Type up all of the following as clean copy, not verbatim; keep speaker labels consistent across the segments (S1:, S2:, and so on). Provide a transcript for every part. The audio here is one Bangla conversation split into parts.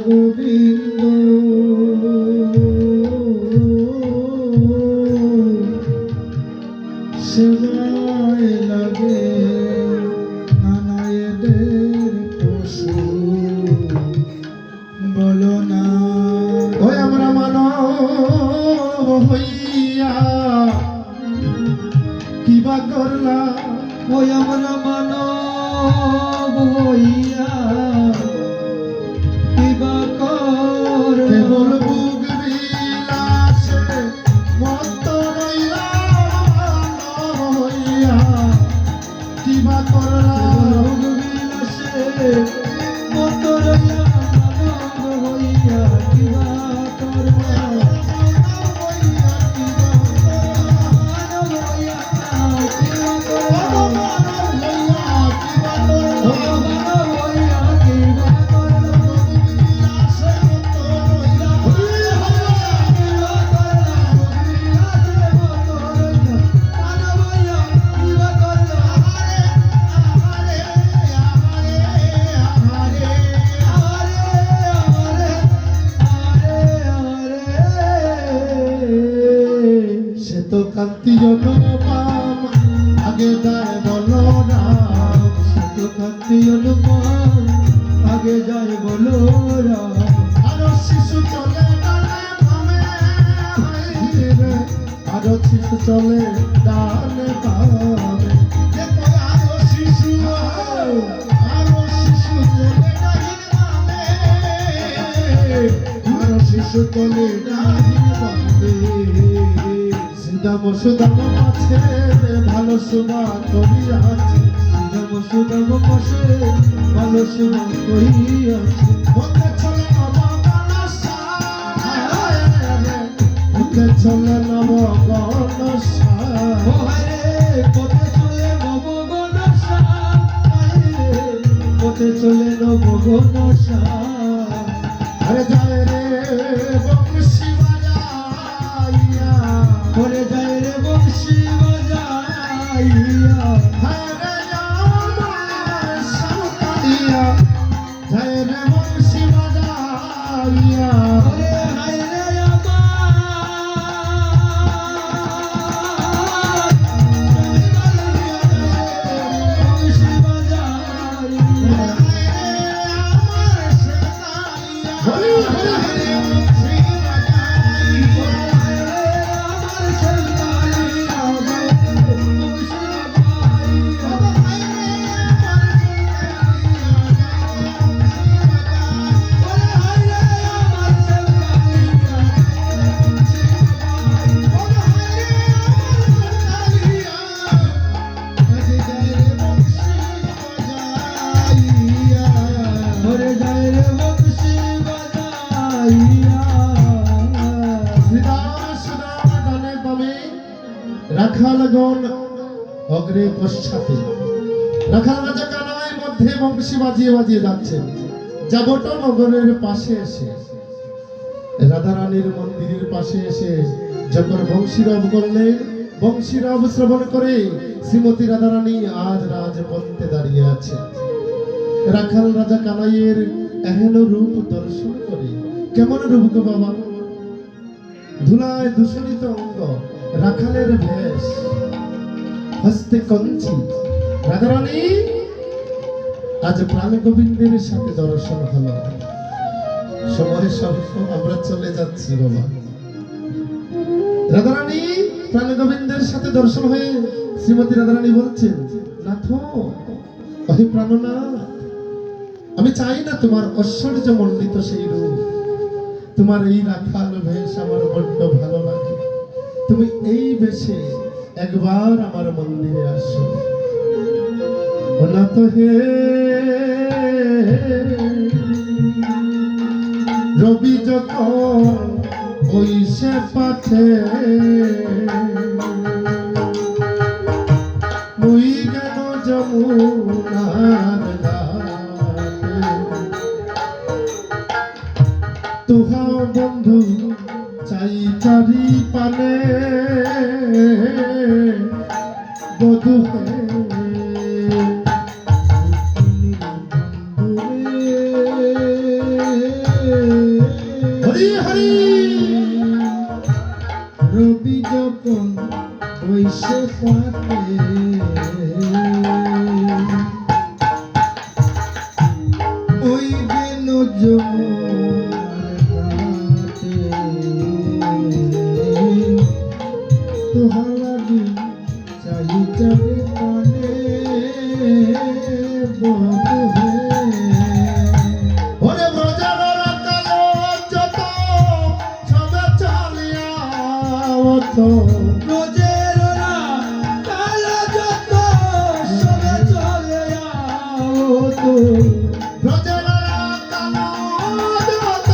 S1: গোবিন্দ সেবায় লাগে নানায়েদের পশু বলো না ওই আমরা মানব হইয়া কিবা করলা ওই আমরা মানব হইয়া কিবা কর কেবল বুক বিলাসে মত্ত রইলা মানব হইয়া কিবা করলা বুক বিলাসে মত্ত রইলা মানব হইয়া কিবা করলা তো কান্তি অনুপম আগে যায় বলো না সে তো কান্তি অনুপম আগে যায় বলো না আরো শিশু চলে ডানে বামে আরো শিশু চলে ডানে বামে আরো শিশু চলে ডানে বামে আরো শিশু চলে ডানে বামে দাম সুদাম পাশে ভালো সুমা করিয়াছে দাম সুদাম পাশে ভালো সুমা করিয়াছে মতে চলে নবগণসা মতে চলে নবগণসা পথে চলে নবগণসা পথে চলে নবগণসা আরে যায় রে বংশী বাজাইয়া করে যায় রে বংশী বাজাইয়া হরে আমার সাঁওতালিয়া যায় রে বংশী বাজাইয়া হরে হায় রে বংশী বাজাইয়া হরে রাখালগণ অগ্রে পশ্চাতে রাখাল রাজা কানাই মধ্যে বংশী বাজিয়ে বাজিয়ে যাচ্ছে যাবট নগরের পাশে এসে রাধারানীর মন্দিরের পাশে এসে যখন বংশীরব করলেন বংশীরব শ্রবণ করে শ্রীমতী রাধারানী আজ রাজপন্থে দাঁড়িয়ে আছে রাখাল রাজা কানাইয়ের এহেন রূপ দর্শন করে কেমন রূপ গো বাবা ধুলায় দূষণিত অঙ্গ রাখালের বেশ হস্তে কঞ্চি রাধারানী আজ প্রাণ গোবিন্দের সাথে দর্শন হলো সময় স্বল্প আমরা চলে যাচ্ছি বাবা রাধারানী প্রাণ গোবিন্দের সাথে দর্শন হয়ে শ্রীমতী রাধারানী বলছেন নাথ অহে প্রাণনাথ আমি চাই না তোমার ঐশ্বর্য মণ্ডিত সেই রূপ তোমার এই রাখাল বেশ আমার বড্ড ভালো লাগে তুমি এই বেশে একবার আমার মন্দিরে আসো অনাথ হে রবি যখন ওই সে পাঠে মুই গেল যমুনার তুহা বন্ধু চাই চারি পানে বধু হরি হরি।
S2: রবি যখন বৈশে পাতে ওই দিন যমুনার ঘাটে তোহারি চাই চাবি কানে বন্ধু হে।
S1: ওরে ব্রজের কালো যত সবে চলিয়া ওঠো।
S2: রোজের কালো যত সবে চলে আওতো
S1: ব্রজের কালো যত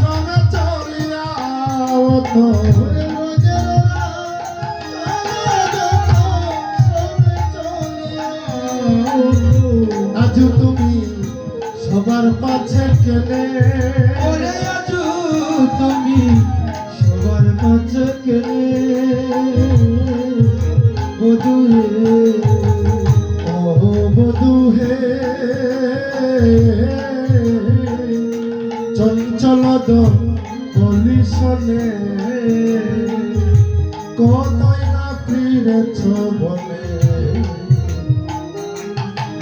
S1: সবে চলিয়া ওঠো।
S2: ওরে রোজের কালো যত সবে চলে আওতো
S1: আজ তুমি সবার পাছে কেনে।
S2: ওরে আজু তুমি সবার কাছে কেনে বধুরে
S1: ও বধূ হে চঞ্চল কলিশনে কতই না ফিরেছ বলে।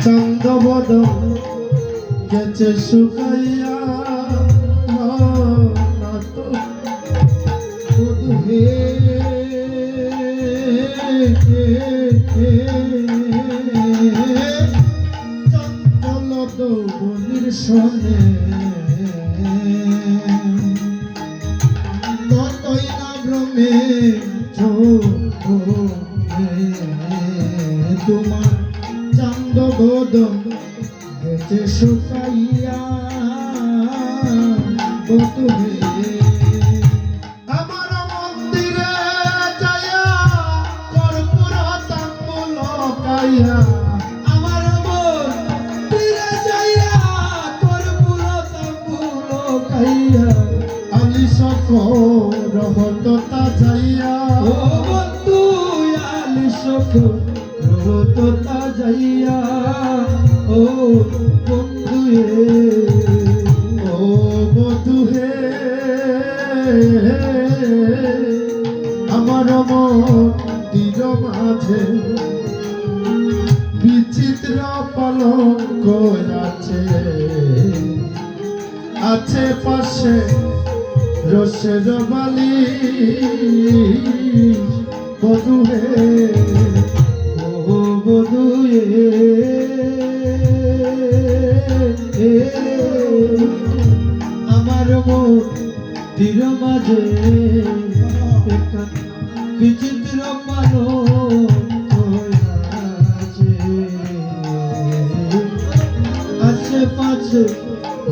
S1: চন্দ্রবদ গেছে শুকাইয়া না তো
S2: বধু হে চঞ্চল দৌবনির শোনে কতই না ভ্রমে তোমার চান্দ বদন গেছে শুকাইয়া বধু হে।
S1: আমার মন্দিরে যাইয়া কর্পূর তাম্বুল কাইয়া।
S2: আমার মন তীরে যাইয়া কর্পূর তাম্বুল খাইয়া
S1: আলিশ রহততা যাইয়া।
S2: ও বন্ধু আলিশক রহততা যাইয়া ও বন্ধু
S1: ও বধূ হে আমার মন্দির মাঝে বিচিত্র পালঙ্ক আছে। আছে পাশে রসের বালি বধূ হে
S2: ও বধু আমার মন্দির মাঝে একটা বিচিত্র পালঙ্ক আছে। আশেপাশে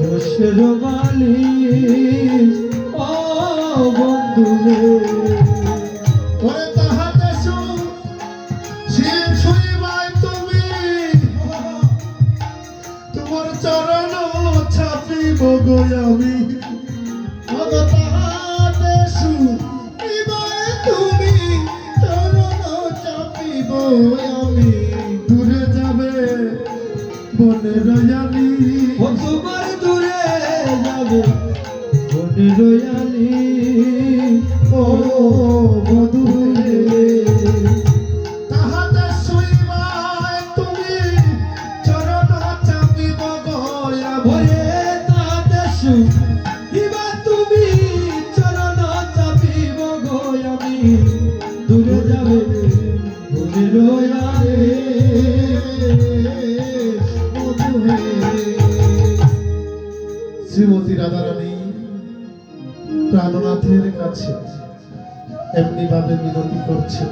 S2: রসের বালি ও বন্ধু রে।
S1: ওরে তাহাতে শিব শুইবাই তুমি তোমার চরণ ছাপিব গো আমি।
S2: তাহাতে শুইবাই তুমি চরণ চাপিব আমি।
S1: দূরে যাবে বনের রয়ালি
S2: ও তোমার দূরে যাবে বনে রয়ালি
S1: ও বধূ হে তাহাতে শুইবাই তুমি চরণ চাপিব গো আমি।
S2: ওরে তাহাতে শুইবা তুমি চরণ চাপিব গো আমি। দূরে যাবে বনে রয়ালি বধূ হে।
S1: শ্রীমতী রাধারানী প্রাণনাথের কাছে এমনি ভাবে মিনতি করছে।